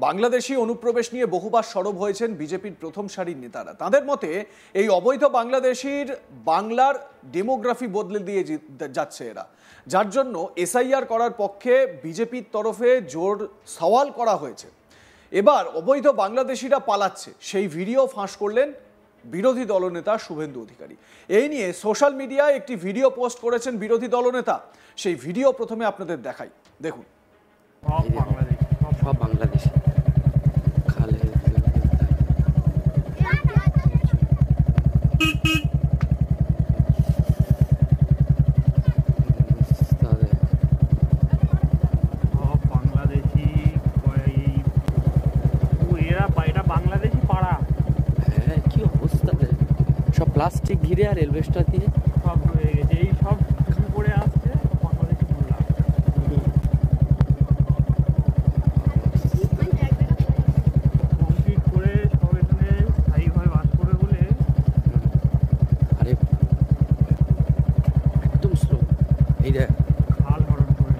বাংলাদেশি অনুপ্রবেশ নিয়ে বহুবার সরব হয়েছেন বিজেপির প্রথম সারির নেতারা। তাদের মতে এই অবৈধ বাংলাদেশির বাংলার ডেমোগ্রাফি বদলে দিয়ে যাচ্ছে এরা, যার জন্য এসআইআর করার পক্ষে বিজেপির তরফে জোর সওয়াল করা হয়েছে। এবার অবৈধ বাংলাদেশিরা পালাচ্ছে, সেই ভিডিও ফাঁস করলেন বিরোধী দলনেতা শুভেন্দু অধিকারী। এই নিয়ে সোশ্যাল মিডিয়ায় একটি ভিডিও পোস্ট করেছেন বিরোধী দলনেতা। সেই ভিডিও প্রথমে আপনাদের দেখাই, দেখুন। সব বাংলাদেশি খালে বাংলাদেশি পাড়া। হ্যাঁ, কি অবস্থা, সব প্লাস্টিক ঘিরে আর এলবেস্টার দিয়ে সব হয়ে গেছে, এই সব করে আসছে বাংলাদেশি মোল্লা। কমপ্লিট করে সব এখানে স্থায়ীভাবে বাস করবে বলে। আরে একদম স্লো, এই দেখ খাল হরণ করে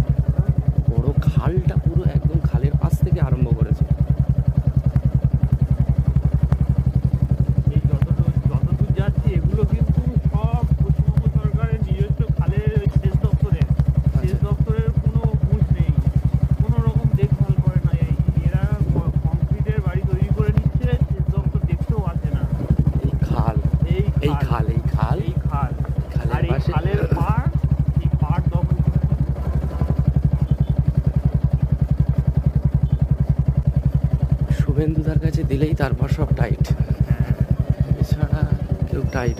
বড় খালটা পুরো একদম খালের পাশ থেকে আরম্ভ করেছে। এই যতদূর যাচ্ছে এগুলো কিন্তু সব পশ্চিমবঙ্গ সরকারের নিজস্ব খালের সেচ দপ্তরের কোনো হুঁশ নেই, কোনো রকম দেখভাল করে না। এরা কংক্রিটের বাড়ি তৈরি করে নিচ্ছে, সেচ দপ্তর দেখতেও আসে না। এই খাল খালের পাশে খালের পাড়, এই পাড় দখল করে শুভেন্দুদার কাছে দিলেই তারপর সব টাইট, এছাড়া কেউ টাইট।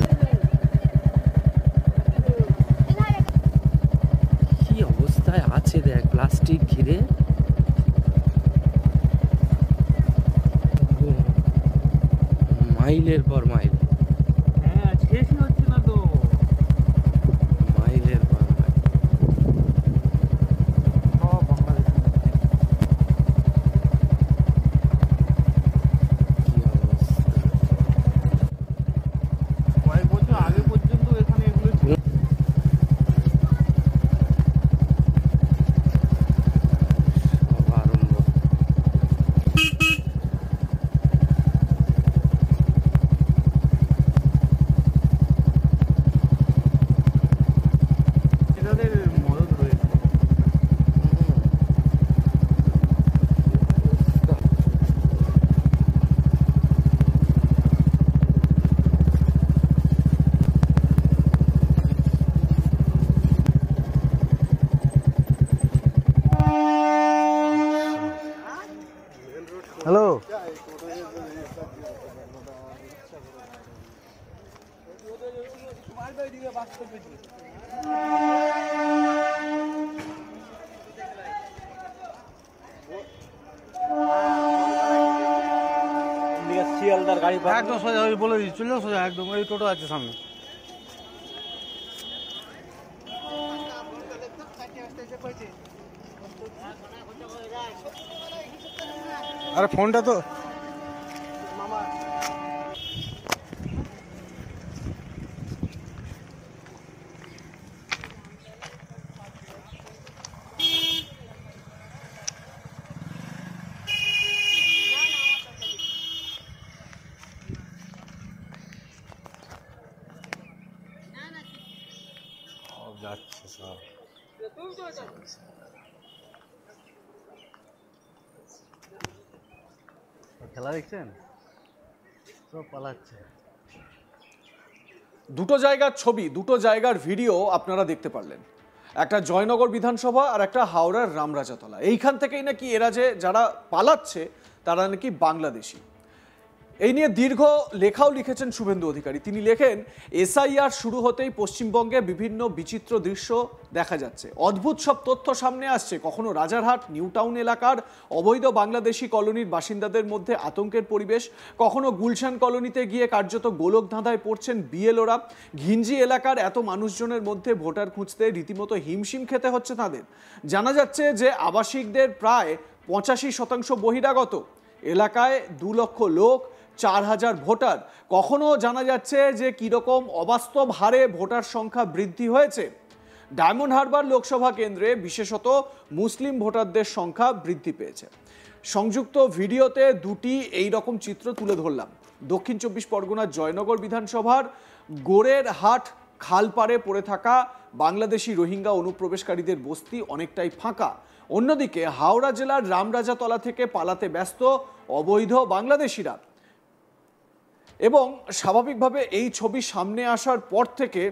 কি অবস্থায় আছে দেখ, প্লাস্টিক ঘিরে মাইলের পর মাইল। হ্যাঁ, শেষই হচ্ছে না তো, মাইলের পর মাইল সব বাংলাদেশি। কি অবস্থা। কয়েক বছর আগে পর্যন্ত এখানে এগুলো ছিল। সব আরম্ভ। এটাদের মদত রয়েছে। হ্যালো, শিয়ালদার গাড়ি একদম সোজা ওই বলে দিচ্ছি, চলে যাও সোজা একদম, ওই টোটো আছে সামনে। আরে ফোনটা তো যাচ্ছে সব। খেলা দেখছেন, সব পালাচ্ছে। দুটো জায়গার ছবি, দুটো জায়গার ভিডিও আপনারা দেখতে পারলেন। একটা জয়নগর বিধানসভা আর একটা হাওড়ার রামরাজাতলা। এইখান থেকেই নাকি এরা যারা পালাচ্ছে তারা নাকি বাংলাদেশি। এই নিয়ে দীর্ঘ লেখাও লিখেছেন শুভেন্দু অধিকারী। তিনি লেখেন, এসআইআর শুরু হতেই পশ্চিমবঙ্গে বিভিন্ন বিচিত্র দৃশ্য দেখা যাচ্ছে, অদ্ভুত সব তথ্য সামনে আসছে। কখনো রাজারহাট নিউ টাউন এলাকার অবৈধ বাংলাদেশি কলোনির বাসিন্দাদের মধ্যে আতঙ্কের পরিবেশ, কখনো গুলশান কলোনিতে গিয়ে কার্যত গোলক ধাঁধায় পড়ছেন বিএলওরা। ঘিঞ্জি এলাকার এত মানুষজনের মধ্যে ভোটার খুঁজতে রীতিমতো হিমশিম খেতে হচ্ছে তাদের। জানা যাচ্ছে যে আবাসিকদের প্রায় 85% বহিরাগত, এলাকায় 2 লক্ষ লোক, 4000 ভোটার। কখনো জানা যাচ্ছে যে কিরকম অবাস্তব হারে ভোটার সংখ্যা বৃদ্ধি হয়েছে। ডায়মন্ড হারবার লোকসভা কেন্দ্রে বিশেষত মুসলিম ভোটারদের সংখ্যা বৃদ্ধি পেয়েছে। সংযুক্ত ভিডিওতে দুটি এই রকম চিত্র তুলে ধরলাম। দক্ষিণ 24 পরগনার জয়নগর বিধানসভার গোড়ের হাট খালপাড়ে পড়ে থাকা বাংলাদেশি রোহিঙ্গা অনুপ্রবেশকারীদের বস্তি অনেকটাই ফাঁকা। অন্যদিকে হাওড়া জেলার রামরাজাতলা থেকে পালাতে ব্যস্ত অবৈধ বাংলাদেশিরা। এবং স্বাভাবিকভাবে এই ছবি সামনে আসার পর থেকে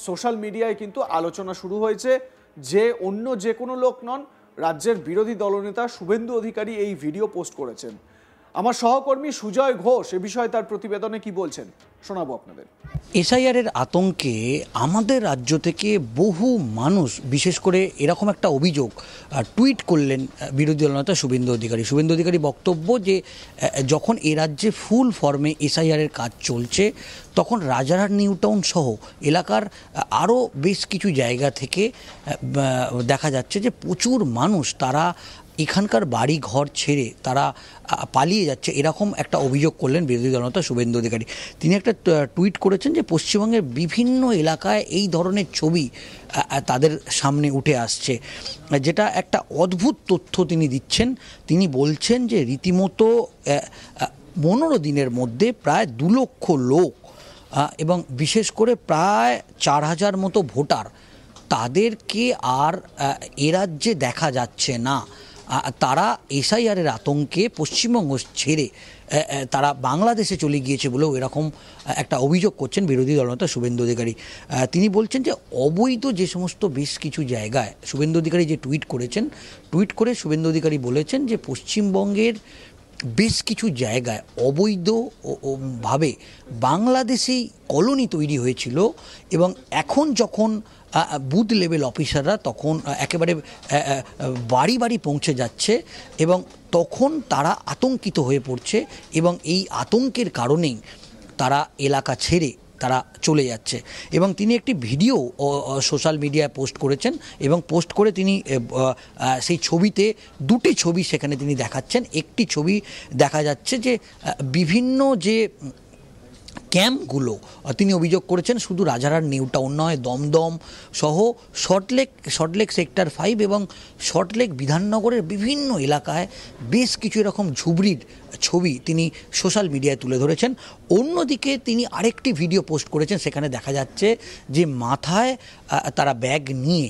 সোশ্যাল মিডিয়ায় কিন্তু আলোচনা শুরু হয়েছে যে অন্য যে কোনো লোক নন, রাজ্যের বিরোধী দলনেতা শুভেন্দু অধিকারী এই ভিডিও পোস্ট করেছেন। আমার সহকর্মী সুজয় ঘোষ এ বিষয়ে তার প্রতিবেদনে কি বলছেন শোনাবো আপনাদের। এসআইআরের আতঙ্কে আমাদের রাজ্য থেকে বহু মানুষ, বিশেষ করে এরকম একটা অভিযোগ টুইট করলেন বিরোধী দলনেতা শুভেন্দু অধিকারী। শুভেন্দু অধিকারী বক্তব্য যে যখন এ রাজ্যে ফুল ফর্মে এসআইআরের কাজ চলছে তখন রাজারহাট নিউ টাউন সহ এলাকার আরও বেশ কিছু জায়গা থেকে দেখা যাচ্ছে যে প্রচুর মানুষ তারা এখানকার বাড়ি ঘর ছেড়ে তারা পালিয়ে যাচ্ছে, এরকম একটা অভিযোগ করলেন বিরোধী দলনেতা শুভেন্দু অধিকারী। তিনি একটা টুইট করেছেন যে পশ্চিমবঙ্গের বিভিন্ন এলাকায় এই ধরনের ছবি তাদের সামনে উঠে আসছে, যেটা একটা অদ্ভুত তথ্য তিনি দিচ্ছেন। তিনি বলছেন যে রীতিমতো 15 দিনের মধ্যে প্রায় 2 লক্ষ লোক এবং বিশেষ করে প্রায় 4000 মতো ভোটার, তাদেরকে আর এ রাজ্যে দেখা যাচ্ছে না। তারা এসআইআরের আতঙ্কে পশ্চিমবঙ্গ ছেড়ে তারা বাংলাদেশে চলে গিয়েছে বলেও এরকম একটা অভিযোগ করছেন বিরোধী দলনেতা শুভেন্দু অধিকারী। তিনি বলছেন যে অবৈধ যে সমস্ত বেশ কিছু জায়গায় শুভেন্দু অধিকারী যে টুইট করেছেন, টুইট করে শুভেন্দু অধিকারী বলেছেন যে পশ্চিমবঙ্গের বেশ কিছু জায়গায় অবৈধভাবে বাংলাদেশি কলোনি তৈরি হয়েছিল এবং এখন যখন বুথ লেভেল অফিসাররা তখন একেবারে বাড়ি বাড়ি পৌঁছে যাচ্ছে এবং তখন তারা আতঙ্কিত হয়ে পড়ছে এবং এই আতঙ্কের কারণেই তারা এলাকা ছেড়ে তারা চলে যাচ্ছে। এবং তিনি একটি ভিডিও সোশ্যাল মিডিয়ায় পোস্ট করেছেন এবং পোস্ট করে তিনি সেই ছবিতে 2টি ছবি সেখানে তিনি দেখাচ্ছেন। একটি ছবি দেখা যাচ্ছে যে বিভিন্ন যে ক্যাম্পগুলো তিনি অভিযোগ করেছেন শুধু রাজারহাট নিউ টাউন নয়, দমদম সহ সল্টলেক সেক্টর 5 এবং সল্টলেক বিধাননগরের বিভিন্ন এলাকায় বেশ কিছু এরকম ঝুবড়ির ছবি তিনি সোশ্যাল মিডিয়ায় তুলে ধরেছেন। অন্যদিকে তিনি আরেকটি ভিডিও পোস্ট করেছেন, সেখানে দেখা যাচ্ছে যে মাথায় তারা ব্যাগ নিয়ে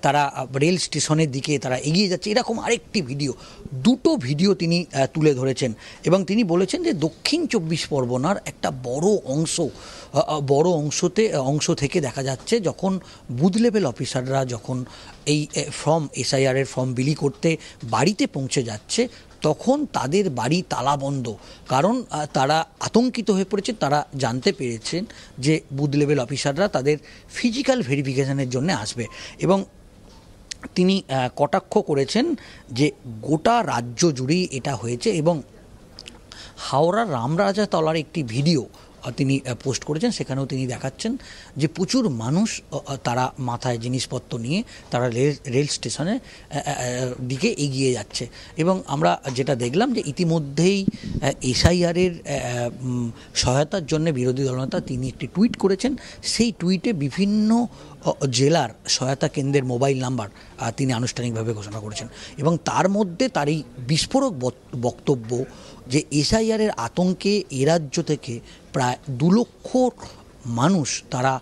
তারা রেল স্টেশনের দিকে তারা এগিয়ে যাচ্ছে, এরকম আরেকটি ভিডিও, 2টো ভিডিও তিনি তুলে ধরেছেন। এবং তিনি বলেছেন যে দক্ষিণ 24 পরগনার একটা বড় অংশ থেকে দেখা যাচ্ছে যখন বুথ লেভেল অফিসাররা যখন এই এসআইআরের ফর্ম বিলি করতে বাড়িতে পৌঁছে যাচ্ছে তখন তাদের বাড়ি তালাবন্ধ, কারণ তারা আতঙ্কিত হয়ে পড়েছে। তারা জানতে পেরেছেন যে বুথ লেভেল অফিসাররা তাদের ফিজিক্যাল ভেরিফিকেশনের জন্য আসবে। এবং তিনি কটাক্ষ করেছেন যে গোটা রাজ্য জুড়েই এটা হয়েছে। এবং হাওড়ার রামরাজাতলার একটি ভিডিও তিনি পোস্ট করেছেন, সেখানেও তিনি দেখাচ্ছেন যে প্রচুর মানুষ তারা মাথায় জিনিসপত্র নিয়ে তারা রেল স্টেশনের দিকে এগিয়ে যাচ্ছে। এবং আমরা যেটা দেখলাম যে ইতিমধ্যেই এসআইআরের সহায়তার জন্য বিরোধী দলনেতা তিনি একটি টুইট করেছেন। সেই টুইটে বিভিন্ন জেলার সহায়তা কেন্দ্রের মোবাইল নাম্বার তিনি আনুষ্ঠানিকভাবে ঘোষণা করেছেন। এবং তার মধ্যে তার এই বিস্ফোরক বক্তব্য যে এসআইআরের আতঙ্কে এ রাজ্য থেকে প্রায় 2 লক্ষ মানুষ তারা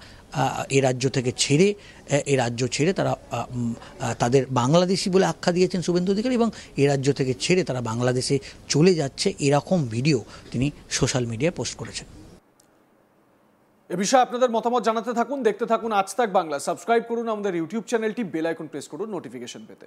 এ রাজ্য ছেড়ে তারা তাদের বাংলাদেশি বলে আখ্যা দিয়েছেন শুভেন্দু অধিকারী এবং এ রাজ্য থেকে ছেড়ে তারা বাংলাদেশে চলে যাচ্ছে, এরকম ভিডিও তিনি সোশ্যাল মিডিয়ায় পোস্ট করেছেন। এ বিষয়ে আপনাদের মতামত জানাতে থাকুন, দেখতে থাকুন আজ তাক বাংলা। সাবস্ক্রাইব করুন আমাদের ইউটিউব চ্যানেলটি, বেল আইকন প্রেস করুন নোটিফিকেশন পেতে।